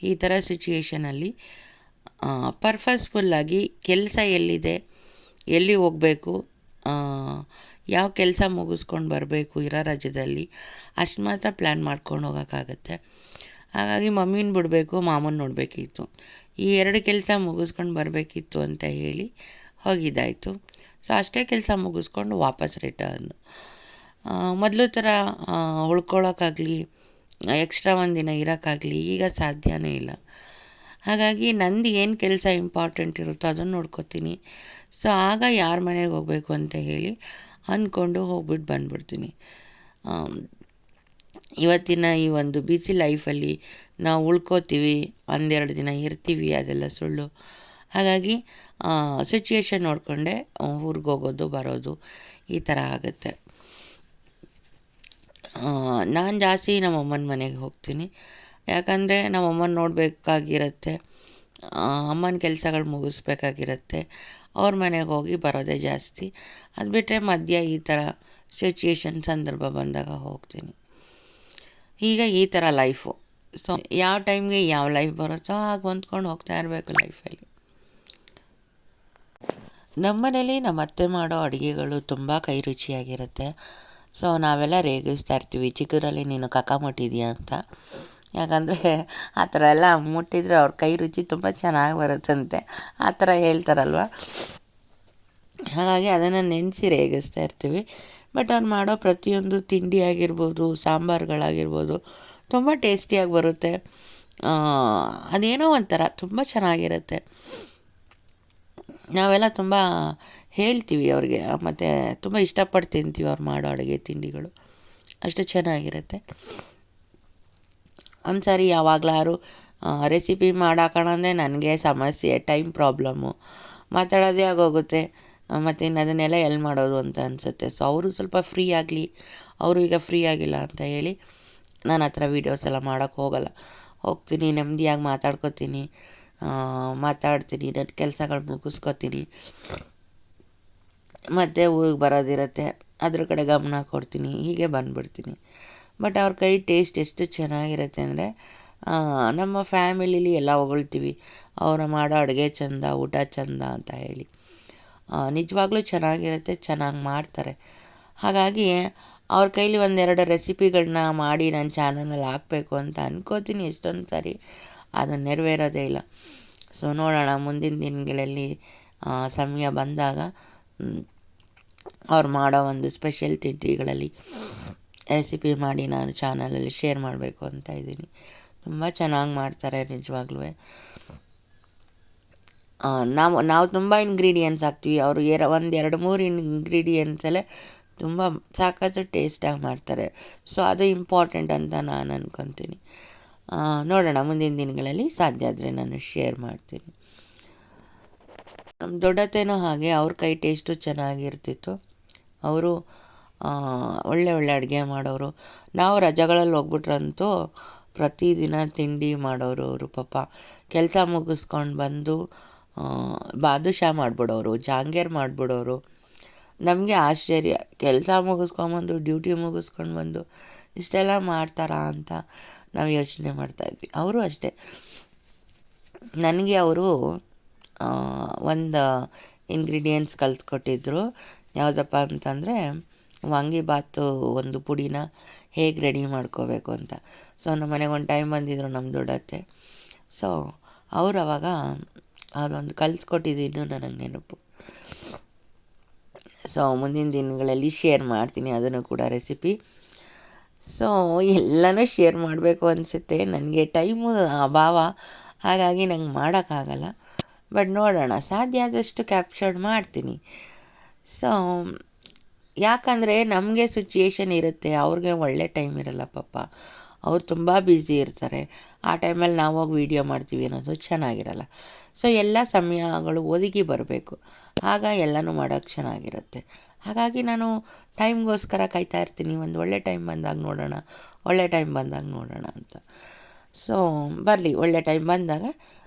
ಈ ಥರ ಸಿಚುಯೇಷನಲ್ಲಿ ಪರ್ಪಸ್ಫುಲ್ಲಾಗಿ ಕೆಲಸ ಎಲ್ಲಿದೆ, ಎಲ್ಲಿ ಹೋಗಬೇಕು, ಯಾವ ಕೆಲಸ ಮುಗಿಸ್ಕೊಂಡು ಬರಬೇಕು ಇರೋ ರಾಜ್ಯದಲ್ಲಿ ಅಷ್ಟು ಮಾತ್ರ ಪ್ಲ್ಯಾನ್ ಮಾಡ್ಕೊಂಡು ಹೋಗೋಕ್ಕಾಗತ್ತೆ. ಹಾಗಾಗಿ ಮಮ್ಮಿನ ಬಿಡಬೇಕು, ಮಾಮನ ನೋಡಬೇಕಿತ್ತು. ಈ 2 ಕೆಲಸ ಮುಗಿಸ್ಕೊಂಡು ಬರಬೇಕಿತ್ತು ಅಂತ ಹೇಳಿ ಹೋಗಿದ್ದಾಯಿತು. ಸೊ ಅಷ್ಟೇ ಕೆಲಸ ಮುಗಿಸ್ಕೊಂಡು ವಾಪಸ್ ರಿಟರ್ನ್. ಮೊದಲು ಥರ ಉಳ್ಕೊಳ್ಳೋಕ್ಕಾಗಲಿ, ಎಕ್ಸ್ಟ್ರಾ ಒಂದಿನ ಇರೋಕ್ಕಾಗಲಿ ಈಗ ಸಾಧ್ಯವೇ ಇಲ್ಲ. ಹಾಗಾಗಿ ನಂದು ಏನು ಕೆಲಸ ಇಂಪಾರ್ಟೆಂಟ್ ಇರುತ್ತೋ ಅದನ್ನು ನೋಡ್ಕೋತೀನಿ. ಸೊ ಆಗ ಯಾರ ಮನೆಗೆ ಹೋಗಬೇಕು ಅಂತ ಹೇಳಿ ಅಂದ್ಕೊಂಡು ಹೋಗ್ಬಿಟ್ಟು ಬಂದುಬಿಡ್ತೀನಿ. ಇವತ್ತಿನ ಈ ಒಂದು ಬಿಸಿ ಲೈಫಲ್ಲಿ ನಾವು ಉಳ್ಕೋತೀವಿ, 1-2 ದಿನ ಇರ್ತೀವಿ, ಅದೆಲ್ಲ ಸುಳ್ಳು. ಹಾಗಾಗಿ ಸಿಚುಯೇಷನ್ ನೋಡಿಕೊಂಡೆ ಊರಿಗೆ ಹೋಗೋದು ಬರೋದು ಈ ಥರ ಆಗುತ್ತೆ. ನಾನು ಜಾಸ್ತಿ ನಮ್ಮಮ್ಮನ ಮನೆಗೆ ಹೋಗ್ತೀನಿ. ಯಾಕಂದರೆ ನಮ್ಮಮ್ಮನ ನೋಡಬೇಕಾಗಿರುತ್ತೆ, ಅಮ್ಮನ ಕೆಲಸಗಳು ಮುಗಿಸ್ಬೇಕಾಗಿರುತ್ತೆ. ಅವ್ರ ಮನೆಗೆ ಹೋಗಿ ಬರೋದೇ ಜಾಸ್ತಿ. ಅದು ಬಿಟ್ಟರೆ ಮಧ್ಯ ಈ ಥರ ಸಿಚುಯೇಷನ್ ಸಂದರ್ಭ ಬಂದಾಗ ಹೋಗ್ತೀನಿ. ಈಗ ಈ ಥರ ಲೈಫು. ಸೊ ಯಾವ ಟೈಮ್ಗೆ ಯಾವ ಲೈಫ್ ಬರುತ್ತೋ ಆಗ ಹೊಂದ್ಕೊಂಡು ಹೋಗ್ತಾ ಇರಬೇಕು ಲೈಫಲ್ಲಿ. ನಮ್ಮನೇಲಿ ನಮ್ಮ ಅತ್ತೆ ಮಾಡೋ ಅಡುಗೆಗಳು ತುಂಬ ಕೈ ರುಚಿಯಾಗಿರುತ್ತೆ. ಸೊ ನಾವೆಲ್ಲ ರೇಗಿಸ್ತಾ ಇರ್ತೀವಿ, ಚಿಕ್ಕದ್ರಲ್ಲಿ ನೀನು ಕಕ್ಕ ಮುಟ್ಟಿದ್ಯಾ ಅಂತ. ಯಾಕಂದರೆ ಆ ಥರ ಎಲ್ಲ ಮುಟ್ಟಿದರೆ ಅವ್ರ ಕೈ ರುಚಿ ತುಂಬ ಚೆನ್ನಾಗಿ ಬರುತ್ತಂತೆ, ಆ ಥರ ಹೇಳ್ತಾರಲ್ವ. ಹಾಗಾಗಿ ಅದನ್ನು ನೆನೆಸಿ ರೇಗಿಸ್ತಾ ಇರ್ತೀವಿ. ಬಟ್ ಅವ್ರು ಮಾಡೋ ಪ್ರತಿಯೊಂದು ತಿಂಡಿ ಆಗಿರ್ಬೋದು, ಸಾಂಬಾರುಗಳಾಗಿರ್ಬೋದು ತುಂಬ ಟೇಸ್ಟಿಯಾಗಿ ಬರುತ್ತೆ. ಅದೇನೋ ಒಂಥರ ತುಂಬ ಚೆನ್ನಾಗಿರುತ್ತೆ. ನಾವೆಲ್ಲ ತುಂಬ ಹೇಳ್ತೀವಿ ಅವ್ರಿಗೆ, ಮತ್ತು ತುಂಬ ಇಷ್ಟಪಟ್ಟು ತಿಂತೀವಿ ಅವ್ರು ಮಾಡೋ ಅಡುಗೆ ತಿಂಡಿಗಳು, ಅಷ್ಟು ಚೆನ್ನಾಗಿರುತ್ತೆ. ಒಂದು ಸಾರಿ ಯಾವಾಗಲಾದ್ರು ರೆಸಿಪಿ ಮಾಡಾಕಣಂದರೆ ನನಗೆ ಸಮಸ್ಯೆ, ಟೈಮ್ ಪ್ರಾಬ್ಲಮ್ಮು, ಮಾತಾಡೋದೇ ಆಗೋಗುತ್ತೆ. ಮತ್ತು ಇನ್ನು ಅದನ್ನೆಲ್ಲ ಎಲ್ಲಿ ಮಾಡೋದು ಅಂತ ಅನಿಸುತ್ತೆ. ಸೊ ಅವರು ಸ್ವಲ್ಪ ಫ್ರೀ ಆಗಲಿ, ಅವರು ಈಗ ಫ್ರೀ ಆಗಿಲ್ಲ ಅಂತ ಹೇಳಿ ನಾನು ಆ ಥರ ವೀಡಿಯೋಸ್ ಎಲ್ಲ ಮಾಡೋಕ್ಕೆ ಹೋಗ್ತೀನಿ, ನೆಮ್ಮದಿಯಾಗಿ ಮಾತಾಡ್ತೀನಿ, ನನ್ನ ಕೆಲಸಗಳು ಮುಗಿಸ್ಕೊತೀನಿ, ಮತ್ತು ಊರಿಗೆ ಬರೋದಿರುತ್ತೆ, ಅದ್ರ ಕಡೆ ಗಮನ ಕೊಡ್ತೀನಿ, ಹೀಗೆ ಬಂದುಬಿಡ್ತೀನಿ. ಬಟ್ ಅವ್ರ ಕೈ ಟೇಸ್ಟ್ ಎಷ್ಟು ಚೆನ್ನಾಗಿರುತ್ತೆ ಅಂದರೆ, ನಮ್ಮ ಫ್ಯಾಮಿಲಿಲಿ ಎಲ್ಲ ಹೊಗಳ್ತೀವಿ, ಅವರು ಮಾಡೋ ಅಡುಗೆ ಚೆಂದ, ಊಟ ಚೆಂದ ಅಂತ ಹೇಳಿ. ನಿಜವಾಗ್ಲೂ ಚೆನ್ನಾಗಿರುತ್ತೆ, ಚೆನ್ನಾಗಿ ಮಾಡ್ತಾರೆ. ಹಾಗಾಗಿ ಅವ್ರ ಕೈಲಿ ಒಂದೆರಡು ರೆಸಿಪಿಗಳನ್ನ ಮಾಡಿ ನನ್ನ ಚಾನಲಲ್ಲಿ ಹಾಕಬೇಕು ಅಂತ ಅನ್ಕೋತೀನಿ ಎಷ್ಟೊಂದು ಸಾರಿ, ಅದನ್ನು ನೆರವೇರೋದೇ ಇಲ್ಲ. ಸೊ ನೋಡೋಣ ಮುಂದಿನ ದಿನಗಳಲ್ಲಿ ಸಮಯ ಬಂದಾಗ ಅವ್ರು ಮಾಡೋ ಒಂದು ಸ್ಪೆಷಲ್ ತಿಂಡಿಗಳಲ್ಲಿ ರೆಸಿಪಿ ಮಾಡಿ ನಾನು ಚಾನಲಲ್ಲಿ ಶೇರ್ ಮಾಡಬೇಕು ಅಂತ ಇದ್ದೀನಿ. ತುಂಬ ಚೆನ್ನಾಗಿ ಮಾಡ್ತಾರೆ ನಿಜವಾಗ್ಲೂ. ನಾವು ತುಂಬ ಇಂಗ್ರೀಡಿಯೆಂಟ್ಸ್ ಹಾಕ್ತೀವಿ, ಅವರು 1-2-3 ಇಂಗ್ರೀಡಿಯೆಂಟ್ಸಲ್ಲೇ ತುಂಬ ಸಾಕಷ್ಟು ಟೇಸ್ಟಾಗಿ ಮಾಡ್ತಾರೆ. ಸೊ ಅದು ಇಂಪಾರ್ಟೆಂಟ್ ಅಂತ ನಾನು ಅಂದ್ಕೊತೀನಿ. ನೋಡೋಣ ಮುಂದಿನ ದಿನಗಳಲ್ಲಿ ಸಾಧ್ಯ ಆದರೆ ನಾನು ಶೇರ್ ಮಾಡ್ತೀನಿ. ನಮ್ಮ ದೊಡ್ಡತ್ತೆನೂ ಹಾಗೆ, ಅವ್ರ ಕೈ ಟೇಸ್ಟು ಚೆನ್ನಾಗಿರ್ತಿತ್ತು. ಅವರು ಒಳ್ಳೆ ಅಡುಗೆ ಮಾಡೋರು. ನಾವು ರಜೆಗಳಲ್ಲಿ ಹೋಗ್ಬಿಟ್ರಂತೂ ಪ್ರತಿದಿನ ತಿಂಡಿ ಮಾಡೋರು ಅವರು. ಪಾಪ ಕೆಲಸ ಮುಗಿಸ್ಕೊಂಡು ಬಂದು ಬಾದುಷಾ ಮಾಡಿಬಿಡೋರು, ಜಾಂಗೀರ್ ಮಾಡಿಬಿಡೋರು. ನಮಗೆ ಆಶ್ಚರ್ಯ, ಕೆಲಸ ಮುಗಿಸ್ಕೊಂಬಂದು, ಡ್ಯೂಟಿ ಮುಗಿಸ್ಕೊಂಡು ಬಂದು ಇಷ್ಟೆಲ್ಲ ಮಾಡ್ತಾರಾ ಅಂತ ನಾವು ಯೋಚನೆ ಮಾಡ್ತಾಯಿದ್ವಿ. ಅವರು ಅಷ್ಟೇ, ನನಗೆ ಅವರು ಒಂದು ಇಂಗ್ರೀಡಿಯೆಂಟ್ಸ್ ಕಲಿಸ್ಕೊಟ್ಟಿದ್ರು. ಯಾವುದಪ್ಪ ಅಂತಂದರೆ, ವಾಂಗಿಬಾತು ಒಂದು ಪುಡಿನ ಹೇಗೆ ರೆಡಿ ಮಾಡ್ಕೋಬೇಕು ಅಂತ. ಸೊ ನಮ್ಮ ಮನೆಗೆ ಒಂದು ಟೈಮ್ ಬಂದಿದ್ದರು ನಮ್ಮ ದೊಡ್ಡತ್ತೆ. ಸೊ ಅವರು ಅವಾಗ ಅದೊಂದು ಕಲಿಸ್ಕೊಟ್ಟಿದ್ದು ನನಗೆ ನೆನಪು. ಸೊ ಮುಂದಿನ ದಿನಗಳಲ್ಲಿ ಶೇರ್ ಮಾಡ್ತೀನಿ ಅದನ್ನು ಕೂಡ ರೆಸಿಪಿ. ಸೊ ಎಲ್ಲನೂ ಶೇರ್ ಮಾಡಬೇಕು ಅನಿಸುತ್ತೆ, ನನಗೆ ಟೈಮು ಅಭಾವ, ಹಾಗಾಗಿ ನಂಗೆ ಮಾಡೋಕ್ಕಾಗಲ್ಲ. ಬಟ್ ನೋಡೋಣ, ಸಾಧ್ಯ ಆದಷ್ಟು ಕ್ಯಾಪ್ಚರ್ಡ್ ಮಾಡ್ತೀನಿ. ಸೊ ಯಾಕಂದರೆ ನಮಗೆ ಸಿಚುಯೇಷನ್ ಇರುತ್ತೆ, ಅವ್ರಿಗೆ ಒಳ್ಳೆ ಟೈಮ್ ಇರಲ್ಲ ಪಾಪ, ಅವ್ರು ತುಂಬ ಬ್ಯುಸಿ ಇರ್ತಾರೆ. ಆ ಟೈಮಲ್ಲಿ ನಾವು ಹೋಗಿ ವೀಡಿಯೋ ಮಾಡ್ತೀವಿ ಅನ್ನೋದು ಚೆನ್ನಾಗಿರಲ್ಲ. ಸೊ ಎಲ್ಲ ಸಮಯಗಳು ಒದಗಿ ಬರಬೇಕು, ಆಗ ಎಲ್ಲನೂ ಮಾಡೋಕ್ಕೆ ಚೆನ್ನಾಗಿರುತ್ತೆ. ಹಾಗಾಗಿ ನಾನು ಟೈಮ್ಗೋಸ್ಕರ ಕಾಯ್ತಾ ಇರ್ತೀನಿ, ಒಂದು ಒಳ್ಳೆ ಟೈಮ್ ಬಂದಾಗ ನೋಡೋಣ ಅಂತ. ಸೊ ಬರಲಿ, ಒಳ್ಳೆ ಟೈಮ್ ಬಂದಾಗ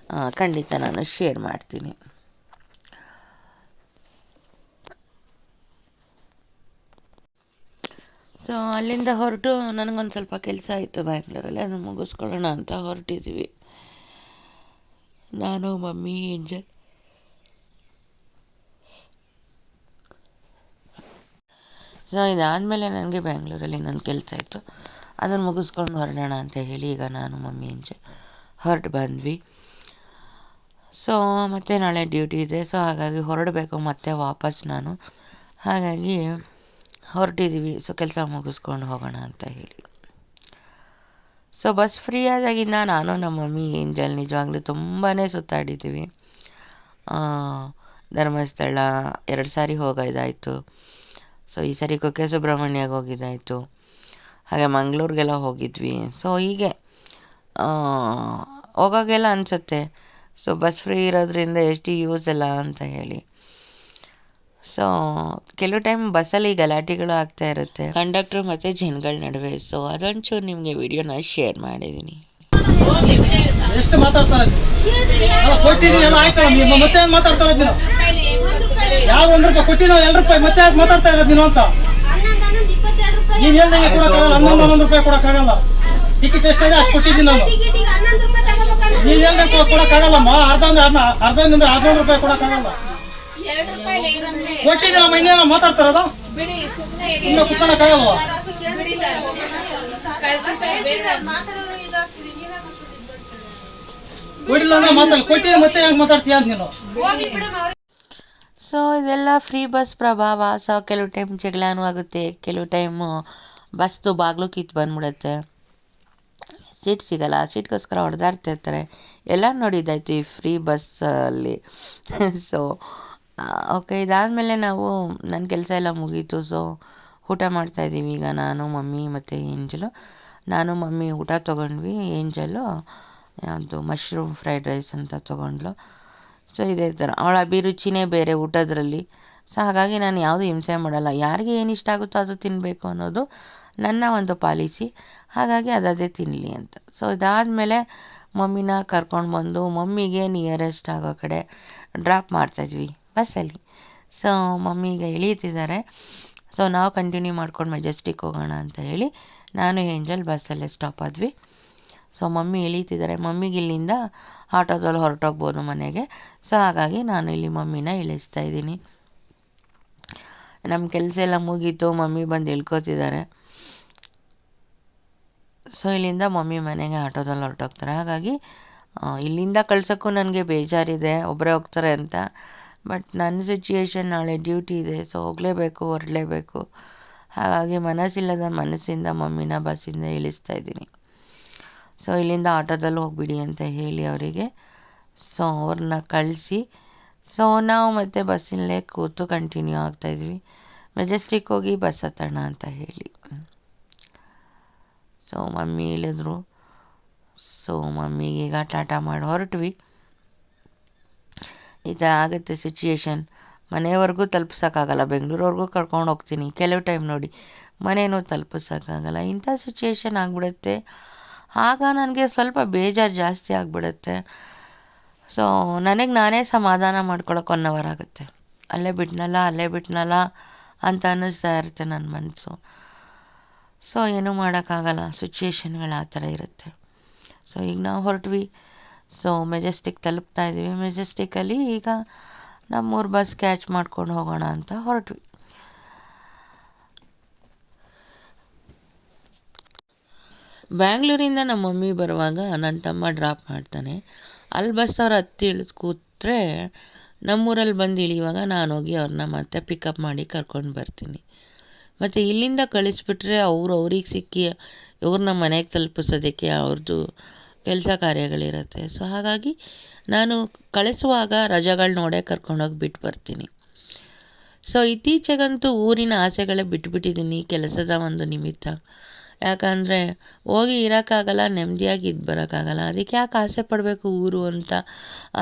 ಖಂಡಿತ ನಾನು ಶೇರ್ ಮಾಡ್ತೀನಿ. ಸೊ ಅಲ್ಲಿಂದ ಹೊರಟು ನನಗೊಂದು ಸ್ವಲ್ಪ ಕೆಲಸ ಇತ್ತು ಬ್ಯಾಂಗ್ಳೂರಲ್ಲಿ, ಅದನ್ನು ಮುಗಿಸ್ಕೊಳ್ಳೋಣ ಅಂತ ಹೊರಟಿದ್ದೀವಿ ನಾನು, ಮಮ್ಮಿ, ಏಂಜಲ್. ಸೊ ಇದಾದಮೇಲೆ ನನಗೆ ಬ್ಯಾಂಗ್ಳೂರಲ್ಲಿ ನನ್ನ ಕೆಲಸ ಇತ್ತು, ಅದನ್ನು ಮುಗಿಸ್ಕೊಂಡು ಹೊರಡೋಣ ಅಂತ ಹೇಳಿ ಈಗ ನಾನು, ಮಮ್ಮಿ, ಏಂಜಲ್ ಹೊರಟು ಬಂದ್ವಿ. ಸೊ ಮತ್ತೆ ನಾಳೆ ಡ್ಯೂಟಿ ಇದೆ, ಸೊ ಹಾಗಾಗಿ ಹೊರಡಬೇಕು ಮತ್ತೆ ವಾಪಸ್ ನಾನು. ಹಾಗಾಗಿ ಹೊರಟಿದ್ದೀವಿ. ಸೊ ಕೆಲಸ ಮುಗಿಸ್ಕೊಂಡು ಹೋಗೋಣ ಅಂತ ಹೇಳಿ. ಸೊ ಬಸ್ ಫ್ರೀ ಆದಾಗಿಂದ ನಾನು, ನಮ್ಮ ಮಮ್ಮಿ, ಏಂಜಲ್ ನಿಜವಾಗ್ಲೂ ತುಂಬಾ ಸುತ್ತಾಡಿದ್ದೀವಿ. ಧರ್ಮಸ್ಥಳ 2 ಸಾರಿ ಹೋಗೋದಾಯಿತು. ಸೊ ಈ ಸಾರಿ ಕುಕ್ಕೆ ಸುಬ್ರಹ್ಮಣ್ಯಗೆ ಹೋಗಿದ್ದಾಯಿತು, ಹಾಗೆ ಮಂಗಳೂರಿಗೆಲ್ಲ ಹೋಗಿದ್ವಿ. ಸೊ ಹೀಗೆ ಹೋಗೋಗೆಲ್ಲ ಅನಿಸುತ್ತೆ, ಸೊ ಬಸ್ ಫ್ರೀ ಇರೋದ್ರಿಂದ ಎಷ್ಟು ಯೂಸ್ ಇಲ್ಲ ಅಂತ ಹೇಳಿ. ಸೊ ಕೆಲವು ಟೈಮ್ ಬಸ್ಸಲ್ಲಿ ಗಲಾಟೆಗಳು ಆಗ್ತಾ ಇರುತ್ತೆ ಕಂಡಕ್ಟ್ರು ಮತ್ತು ಜನಗಳ ನಡುವೆ. ಸೊ ಅದೊಂಚೂರು ನಿಮಗೆ ವಿಡಿಯೋನ ಶೇರ್ ಮಾಡಿದ್ದೀನಿ. ಎಷ್ಟು ಮಾತಾಡ್ತಾರೆ ಕೊಟ್ಟಿದ್ದೀನಿ, ಎಲ್ಲ ಆಯ್ತಲ್ಲ, ಮತ್ತೆ ಏನು ಮಾತಾಡ್ತಾ ಇರೋದು ನೀನು? ಯಾವ 1 ರೂಪಾಯಿ ಕೊಟ್ಟಿನೋ 2 ರೂಪಾಯಿ ಮತ್ತೆ ಯಾಕೆ ಮಾತಾಡ್ತಾ ಇರೋದು ನೀನು ಅಂತ? ನೀನು ಹೇಳ್ದಂಗೆ ಕೊಡೋಕ್ಕಾಗಲ್ಲ, 11 ರೂಪಾಯಿ ಕೊಡೋಕ್ಕಾಗಲ್ಲ. ಟಿಕೆಟ್ ಎಷ್ಟಿದೆ ಅಷ್ಟು ಕೊಟ್ಟಿದ್ದೀನಿ ನಾನು. ನೀನು ಹೇಳ್ದಂಗೆ ಕೊಡೋಕ್ಕಾಗಲ್ಲಮ್ಮ, ಅರ್ಧದಿಂದ 11 ರೂಪಾಯಿ ಕೊಡೋಕ್ಕಾಗಲ್ಲ. ಕೊಟ್ಟಿದ್ದೀನಮ್ಮ, ಇನ್ನೇನ ಮಾತಾಡ್ತಾ ಇರೋದು? ಸುಮ್ಮನೆ ಕುತ್ಕೊಳ್ಳೋಕ್ಕಾಗಲ್ವಾ? ಕೊಟ್ಟಿಲ್ಲ ಅಂದ್ರೆ ಮಾತಾಡ, ಕೊಟ್ಟಿದ್ರೆ ಮತ್ತೆ ಹೆಂಗೆ ಮಾತಾಡ್ತೀಯ ಅಂತ ನೀನು? ಸೊ ಸೊ ಇದೆಲ್ಲ ಫ್ರೀ ಬಸ್ ಪ್ರಭಾವ. ಸೊ ಕೆಲವು ಟೈಮ್ ಜಗಳನೂ ಆಗುತ್ತೆ, ಕೆಲವು ಟೈಮು ಬಸ್ದು ಬಾಗಿಲು ಕಿತ್ತು ಬಂದ್ಬಿಡುತ್ತೆ, ಸೀಟ್ ಸಿಗಲ್ಲ, ಸೀಟ್ಗೋಸ್ಕರ ಹೊಡೆದಾಡ್ತಿರ್ತಾರೆ. ಎಲ್ಲ ನೋಡಿದ್ದಾಯ್ತು ಈ ಫ್ರೀ ಬಸ್ಸಲ್ಲಿ. ಸೊ ಓಕೆ, ಇದಾದಮೇಲೆ ನಾವು ನನ್ನ ಕೆಲಸ ಎಲ್ಲ ಮುಗೀತು. ಸೊ ಊಟ ಮಾಡ್ತಾಯಿದ್ದೀವಿ ಈಗ ನಾನು, ಮಮ್ಮಿ ಮತ್ತು ಏಂಜಲು. ನಾನು ಮಮ್ಮಿ ಊಟ ತೊಗೊಂಡ್ವಿ. ಏಂಜಲು ಯಾವುದು ಮಶ್ರೂಮ್ ಫ್ರೈಡ್ ರೈಸ್ ಅಂತ ತೊಗೊಂಡ್ಲು. ಸೊ ಇದೇ ಥರ ಅವಳ ಅಭಿರುಚಿನೇ ಬೇರೆ ಊಟದ್ರಲ್ಲಿ. ಸೊ ಹಾಗಾಗಿ ನಾನು ಯಾವುದು ಹಿಂಸೆ ಮಾಡಲ್ಲ, ಯಾರಿಗೆ ಏನು ಇಷ್ಟ ಆಗುತ್ತೋ ಅದು ತಿನ್ನಬೇಕು ಅನ್ನೋದು ನನ್ನ ಒಂದು ಪಾಲಿಸಿ. ಹಾಗಾಗಿ ಅದೇ ತಿನ್ನಲಿ ಅಂತ. ಸೊ ಇದಾದಮೇಲೆ ಮಮ್ಮಿನ ಕರ್ಕೊಂಡು ಬಂದು ಮಮ್ಮಿಗೆ ನಿಯರೆಸ್ಟ್ ಆಗೋ ಕಡೆ ಡ್ರಾಪ್ ಮಾಡ್ತಾಯಿದ್ವಿ ಬಸ್ಸಲ್ಲಿ. ಸೊ ಮಮ್ಮಿಗೆ ಇಳೀತಿದ್ದಾರೆ. ಸೊ ನಾವು ಕಂಟಿನ್ಯೂ ಮಾಡ್ಕೊಂಡು ಮೆಜೆಸ್ಟಿಕ್ ಹೋಗೋಣ ಅಂತ ಹೇಳಿ ನಾನು ಏಂಜಲ್ ಬಸ್ಸಲ್ಲೇ ಸ್ಟಾಪ್ ಆದ್ವಿ. ಸೊ ಮಮ್ಮಿ ಇಳೀತಿದ್ದಾರೆ. ಮಮ್ಮಿಗೆ ಇಲ್ಲಿಂದ ಆಟೋದಲ್ಲಿ ಹೊರಟೋಗ್ಬೋದು ಮನೆಗೆ. ಸೊ ಹಾಗಾಗಿ ನಾನು ಇಲ್ಲಿ ಮಮ್ಮಿನ ಇಳಿಸ್ತಾ ಇದ್ದೀನಿ. ನಮ್ಮ ಕೆಲಸ ಎಲ್ಲ ಮುಗೀತು, ಮಮ್ಮಿ ಬಂದು ಇಳ್ಕೊತಿದ್ದಾರೆ. ಸೊ ಇಲ್ಲಿಂದ ಮಮ್ಮಿ ಮನೆಗೆ ಆಟೋದಲ್ಲಿ ಹೊರಟೋಗ್ತಾರೆ. ಹಾಗಾಗಿ ಇಲ್ಲಿಂದ ಕಳ್ಸೋಕ್ಕೂ ನನಗೆ ಬೇಜಾರಿದೆ, ಒಬ್ಬರೇ ಹೋಗ್ತಾರೆ ಅಂತ. ಬಟ್ ನನ್ನ ಸಿಚುಯೇಷನ್ ನಾಳೆ ಡ್ಯೂಟಿ ಇದೆ, ಸೊ ಹೋಗಲೇಬೇಕು, ಹೊರಡಲೇಬೇಕು. ಹಾಗಾಗಿ ಮನಸ್ಸಿಲ್ಲದ ಮನಸ್ಸಿಂದ ಮಮ್ಮಿನ ಬಸ್ಸಿಂದ ಇಳಿಸ್ತಾ ಇದ್ದೀನಿ. ಸೊ ಇಲ್ಲಿಂದ ಆಟೋದಲ್ಲಿ ಹೋಗ್ಬಿಡಿ ಅಂತ ಹೇಳಿ ಅವರಿಗೆ, ಸೊ ಅವ್ರನ್ನ ಕಳಿಸಿ, ಸೊ ನಾವು ಮತ್ತೆ ಬಸ್ಸಲ್ಲೇ ಕೂತು ಕಂಟಿನ್ಯೂ ಆಗ್ತಾಯಿದ್ವಿ. ಮೆಜೆಸ್ಟಿಕ್ ಹೋಗಿ ಬಸ್ ಹತ್ತೋಣ ಅಂತ ಹೇಳಿ. ಸೊ ಮಮ್ಮಿ ಇಳಿದ್ರು. ಸೊ ಮಮ್ಮಿಗೀಗ ಟಾಟಾ ಮಾಡಿ ಹೊರಟ್ವಿ. ಈ ಥರ ಆಗುತ್ತೆ ಸಿಚುಯೇಷನ್. ಮನೆಯವರೆಗೂ ತಲುಪ್ಸೋಕ್ಕಾಗಲ್ಲ, ಬೆಂಗಳೂರವರೆಗೂ ಕರ್ಕೊಂಡು ಹೋಗ್ತೀನಿ ಕೆಲವು ಟೈಮ್ ನೋಡಿ, ಮನೇನೂ ತಲುಪಿಸೋಕ್ಕಾಗಲ್ಲ. ಇಂಥ ಸಿಚುಯೇಷನ್ ಆಗಿಬಿಡುತ್ತೆ. ಆಗ ನನಗೆ ಸ್ವಲ್ಪ ಬೇಜಾರು ಜಾಸ್ತಿ ಆಗಿಬಿಡುತ್ತೆ. ಸೊ ನನಗೆ ನಾನೇ ಸಮಾಧಾನ ಮಾಡ್ಕೊಳಕ್ಕೆ 1 ಅವರ್ ಆಗುತ್ತೆ. ಅಲ್ಲೇ ಬಿಟ್ನಲ್ಲ ಅಂತ ಅನ್ನಿಸ್ತಾ ಇರುತ್ತೆ ನನ್ನ ಮನಸ್ಸು. ಸೊ ಏನೂ ಮಾಡೋಕ್ಕಾಗಲ್ಲ, ಸಿಚುಯೇಷನ್ಗಳು ಆ ಥರ ಇರುತ್ತೆ. ಸೊ ಈಗ ನಾವು ಹೊರಟ್ವಿ. ಸೊ ಮೆಜೆಸ್ಟಿಕ್ ತಲುಪ್ತಾ ಇದ್ದೀವಿ. ಮೆಜೆಸ್ಟಿಕಲ್ಲಿ ಈಗ ನಮ್ಮೂರು ಬಸ್ ಕ್ಯಾಚ್ ಮಾಡ್ಕೊಂಡು ಹೋಗೋಣ ಅಂತ ಹೊರಟ್ವಿ. ಬ್ಯಾಂಗ್ಳೂರಿಂದ ನಮ್ಮ ಮಮ್ಮಿ ಬರುವಾಗ ನನ್ನ ತಮ್ಮ ಡ್ರಾಪ್ ಮಾಡ್ತಾನೆ. ಅಲ್ಲಿ ಬಸ್ ಅವ್ರು ಹತ್ತಿ ಇಳಿದು ಕೂತ್ರೆ ನಮ್ಮೂರಲ್ಲಿ ಬಂದು ಇಳಿಯುವಾಗ ನಾನು ಹೋಗಿ ಅವ್ರನ್ನ ಮತ್ತೆ ಪಿಕಪ್ ಮಾಡಿ ಕರ್ಕೊಂಡು ಬರ್ತೀನಿ. ಮತ್ತು ಇಲ್ಲಿಂದ ಕಳಿಸ್ಬಿಟ್ರೆ ಅವ್ರಿಗೆ ಸಿಕ್ಕಿ ಇವ್ರನ್ನ ಮನೆಗೆ ತಲುಪಿಸೋದಕ್ಕೆ ಅವ್ರದ್ದು ಕೆಲಸ ಕಾರ್ಯಗಳಿರುತ್ತೆ. ಸೊ ಹಾಗಾಗಿ ನಾನು ಕಳಿಸುವಾಗ ರಜೆಗಳು ನೋಡೇ ಕರ್ಕೊಂಡೋಗಿ ಬಿಟ್ಟು ಬರ್ತೀನಿ. ಸೊ ಇತ್ತೀಚೆಗಂತೂ ಊರಿನ ಆಸೆಗಳೇ ಬಿಟ್ಬಿಟ್ಟಿದ್ದೀನಿ ಕೆಲಸದ ಒಂದು ನಿಮಿತ್ತ. ಯಾಕಂದರೆ ಹೋಗಿ ಇರೋಕ್ಕಾಗಲ್ಲ, ನೆಮ್ಮದಿಯಾಗಿ ಇದ್ದು ಬರೋಕ್ಕಾಗಲ್ಲ. ಅದಕ್ಕೆ ಯಾಕೆ ಆಸೆ ಪಡಬೇಕು ಊರು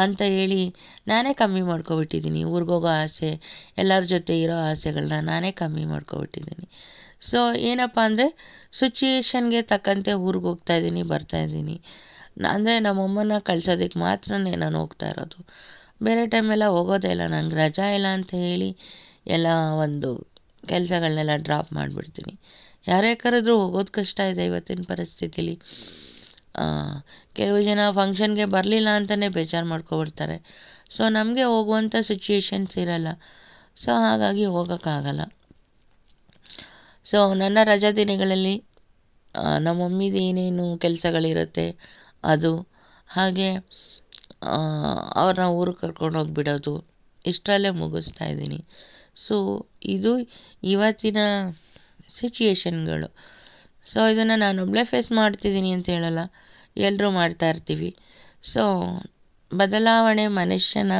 ಅಂತ ಹೇಳಿ ನಾನೇ ಕಮ್ಮಿ ಮಾಡ್ಕೊಬಿಟ್ಟಿದ್ದೀನಿ. ಊರಿಗೋಗೋ ಆಸೆ, ಎಲ್ಲರ ಜೊತೆ ಇರೋ ಆಸೆಗಳನ್ನ ನಾನೇ ಕಮ್ಮಿ ಮಾಡ್ಕೊಬಿಟ್ಟಿದ್ದೀನಿ. ಸೊ ಏನಪ್ಪ ಅಂದರೆ ಸಿಚುಯೇಷನ್ಗೆ ತಕ್ಕಂತೆ ಊರಿಗೆ ಹೋಗ್ತಾಯಿದ್ದೀನಿ, ಬರ್ತಾಯಿದ್ದೀನಿ. ಅಂದರೆ ನಮ್ಮಮ್ಮನ ಕಳ್ಸೋದಕ್ಕೆ ಮಾತ್ರನೇ ನಾನು ಹೋಗ್ತಾ ಇರೋದು. ಬೇರೆ ಟೈಮೆಲ್ಲ ಹೋಗೋದೇ ಇಲ್ಲ. ನಂಗೆ ರಜಾ ಇಲ್ಲ ಅಂತ ಹೇಳಿ ಎಲ್ಲ ಒಂದು ಕೆಲಸಗಳನ್ನೆಲ್ಲ ಡ್ರಾಪ್ ಮಾಡಿಬಿಡ್ತೀನಿ. ಯಾರೇ ಕರೆದ್ರೂ ಹೋಗೋದು ಕಷ್ಟ ಇದೆ ಇವತ್ತಿನ ಪರಿಸ್ಥಿತಿಲಿ. ಕೆಲವು ಜನ ಫಂಕ್ಷನ್ಗೆ ಬರಲಿಲ್ಲ ಅಂತಲೇ ಬೇಜಾರು ಮಾಡ್ಕೊಬಿಡ್ತಾರೆ. ಸೊ ನಮಗೆ ಹೋಗುವಂಥ ಸಿಚುಯೇಷನ್ಸ್ ಇರಲ್ಲ. ಸೊ ಹಾಗಾಗಿ ಹೋಗೋಕ್ಕಾಗಲ್ಲ. ಸೊ ನನ್ನ ರಜಾ ದಿನಗಳಲ್ಲಿ ನಮ್ಮ ಮಮ್ಮಿದು ಏನೇನು ಕೆಲಸಗಳಿರುತ್ತೆ ಅದು, ಹಾಗೆ ಅವ್ರನ್ನ ಊರಿಗೆ ಕರ್ಕೊಂಡು ಹೋಗಿಬಿಡೋದು, ಇಷ್ಟರಲ್ಲೇ ಮುಗಿಸ್ತಾ ಇದ್ದೀನಿ. ಸೊ ಇದು ಇವತ್ತಿನ ಸಿಚುಯೇಷನ್ಗಳು. ಸೊ ಇದನ್ನು ನಾನೊಬ್ಬಳೇ ಫೇಸ್ ಮಾಡ್ತಿದ್ದೀನಿ ಅಂತ ಹೇಳಲ್ಲ, ಎಲ್ಲರೂ ಮಾಡ್ತಾ ಇರ್ತೀವಿ. ಸೊ ಬದಲಾವಣೆ ಮನುಷ್ಯನ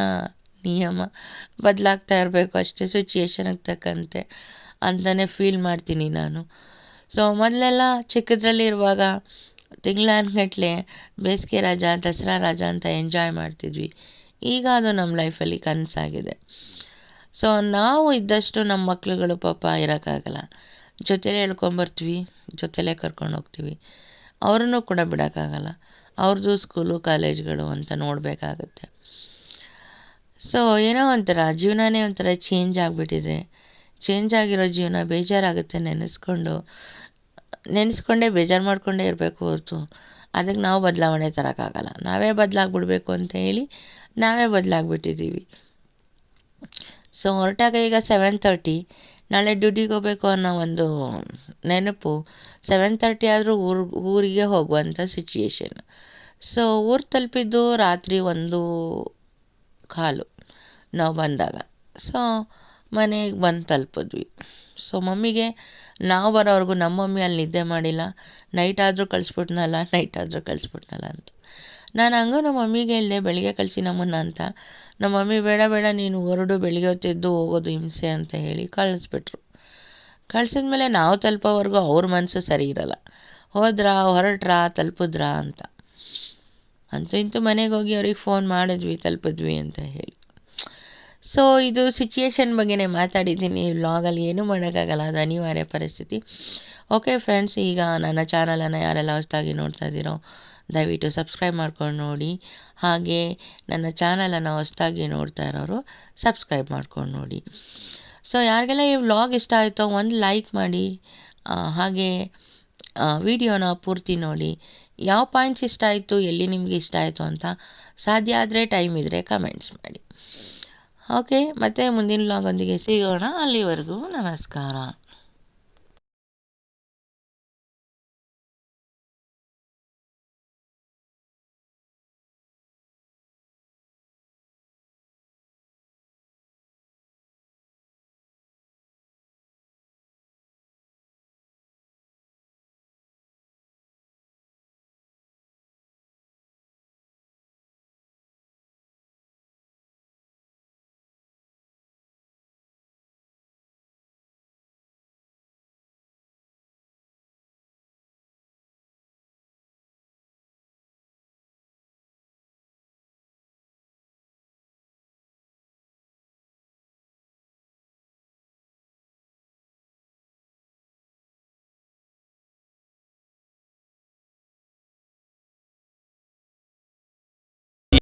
ನಿಯಮ, ಬದಲಾಗ್ತಾ ಇರಬೇಕು ಅಷ್ಟೇ ಸಿಚುಯೇಷನ್ಗೆ ತಕ್ಕಂತೆ ಅಂತಲೇ ಫೀಲ್ ಮಾಡ್ತೀನಿ ನಾನು. ಸೊ ಮೊದಲೆಲ್ಲ ಚಿಕ್ಕದ್ರಲ್ಲಿ ಇರುವಾಗ ತಿಂಗಳಾನ್ಗಟ್ಲೆ ಬೇಸಿಗೆ ರಜಾ, ದಸರಾ ರಜಾ ಅಂತ ಎಂಜಾಯ್ ಮಾಡ್ತಿದ್ವಿ. ಈಗ ಅದು ನಮ್ಮ ಲೈಫಲ್ಲಿ ಕನಸಾಗಿದೆ. ಸೊ ನಾವು ಇದ್ದಷ್ಟು ನಮ್ಮ ಮಕ್ಳುಗಳು ಪಾಪ ಇರೋಕ್ಕಾಗಲ್ಲ. ಜೊತೆಲೇ ಹೇಳ್ಕೊಂಬರ್ತೀವಿ, ಜೊತೆಲೇ ಕರ್ಕೊಂಡು ಹೋಗ್ತೀವಿ. ಅವ್ರನ್ನೂ ಕೂಡ ಬಿಡೋಕ್ಕಾಗಲ್ಲ. ಅವ್ರದ್ದು ಸ್ಕೂಲು ಕಾಲೇಜ್ಗಳು ಅಂತ ನೋಡಬೇಕಾಗತ್ತೆ. ಸೊ ಏನೋ ಒಂಥರ ಜೀವನನೇ ಒಂಥರ ಚೇಂಜ್ ಆಗಿಬಿಟ್ಟಿದೆ. ಚೇಂಜ್ ಆಗಿರೋ ಜೀವನ ಬೇಜಾರಾಗುತ್ತೆ ನೆನೆಸ್ಕೊಂಡೇ ಬೇಜಾರು ಮಾಡಿಕೊಂಡೇ ಇರಬೇಕು ಹೊರತು ಅದಕ್ಕೆ ನಾವು ಬದಲಾವಣೆ ತರೋಕ್ಕಾಗಲ್ಲ. ನಾವೇ ಬದಲಾಗ್ಬಿಡ್ಬೇಕು ಅಂತ ಹೇಳಿ ನಾವೇ ಬದಲಾಗ್ಬಿಟ್ಟಿದ್ದೀವಿ. ಸೊ ಹೊರಟಾಗ ಈಗ 7:30, ನಾಳೆ ಡ್ಯೂಟಿಗೆ ಹೋಗಬೇಕು ಅನ್ನೋ ಒಂದು ನೆನಪು. 7:30 ಆದರೂ ಊರಿಗೆ ಹೋಗುವಂಥ ಸಿಚುಯೇಷನ್. ಸೊ ಊರು ತಲುಪಿದ್ದು ರಾತ್ರಿ 1:15 ನಾವು ಬಂದಾಗ. ಸೊ ಮನೆಗೆ ಬಂದು ತಲುಪಿದ್ವಿ. ಸೊ ಮಮ್ಮಿಗೆ ನಾವು ಬರೋವರೆಗೂ ನಮ್ಮ ಮಮ್ಮಿ ಅಲ್ಲಿ ನಿದ್ದೆ ಮಾಡಿಲ್ಲ. ನೈಟ್ ಆದರೂ ಕಳಿಸ್ಬಿಟ್ನಲ್ಲ ಅಂತ. ನಾನು ಹಂಗೂ ನಮ್ಮ ಮಮ್ಮಿಗೆ ಹೇಳಿದೆ ಬೆಳಿಗ್ಗೆ ಕಳಿಸಿ ನಮ್ಮನ್ನು ಅಂತ. ನಮ್ಮ ಮಮ್ಮಿ ಬೇಡ ನೀನು ಹೊರಡು, ಬೆಳಿಗ್ಗೆ ಹೊತ್ತೆದ್ದು ಹೋಗೋದು ಹಿಂಸೆ ಅಂತ ಹೇಳಿ ಕಳಿಸ್ಬಿಟ್ರು. ಕಳಿಸಿದ್ಮೇಲೆ ನಾವು ತಲುಪೋವರೆಗೂ ಅವ್ರ ಮನಸ್ಸು ಸರಿ ಇರಲ್ಲ. ಹೊರಟ್ರಾ ತಲುಪಿದ್ರಾ ಅಂತ. ಅಂತೂ ಇಂತೂ ಮನೆಗೆ ಹೋಗಿ ಅವ್ರಿಗೆ ಫೋನ್ ಮಾಡಿದ್ವಿ ತಲುಪಿದ್ವಿ ಅಂತ ಹೇಳಿ. ಸೊ ಇದು ಸಿಚುಯೇಷನ್ ಬಗ್ಗೆನೇ ಮಾತಾಡಿದ್ದೀನಿ. ವ್ಲಾಗಲ್ಲಿ ಏನೂ ಮಾಡೋಕ್ಕಾಗಲ್ಲ, ಅದು ಅನಿವಾರ್ಯ ಪರಿಸ್ಥಿತಿ. ಓಕೆ ಫ್ರೆಂಡ್ಸ್, ಈಗ ನನ್ನ ಚಾನಲನ್ನು ಯಾರೆಲ್ಲ ಹೊಸದಾಗಿ ನೋಡ್ತಾ ಇದ್ದೀರೋ ದಯವಿಟ್ಟು ಸಬ್ಸ್ಕ್ರೈಬ್ ಮಾಡ್ಕೊಂಡು ನೋಡಿ. ಹಾಗೆ ನನ್ನ ಚಾನಲನ್ನು ಹೊಸದಾಗಿ ನೋಡ್ತಾ ಇರೋರು ಸಬ್ಸ್ಕ್ರೈಬ್ ಮಾಡ್ಕೊಂಡು ನೋಡಿ. ಸೊ ಯಾರಿಗೆಲ್ಲ ಈ ವ್ಲಾಗ್ ಇಷ್ಟ ಆಯಿತೋ ಒಂದು ಲೈಕ್ ಮಾಡಿ. ಹಾಗೆ ವಿಡಿಯೋನ ಪೂರ್ತಿ ನೋಡಿ. ಯಾವ ಪಾಯಿಂಟ್ಸ್ ಇಷ್ಟ ಆಯಿತು, ಎಲ್ಲಿ ನಿಮಗೆ ಇಷ್ಟ ಆಯಿತು ಅಂತ ಸಾಧ್ಯ ಆದರೆ ಟೈಮ್ ಇದ್ದರೆ ಕಮೆಂಟ್ಸ್ ಮಾಡಿ. ಓಕೆ, ಮತ್ತೆ ಮುಂದಿನ ವ್ಲಾಗೊಂದಿಗೆ ಸಿಗೋಣ. ಅಲ್ಲಿವರೆಗೂ ನಮಸ್ಕಾರ.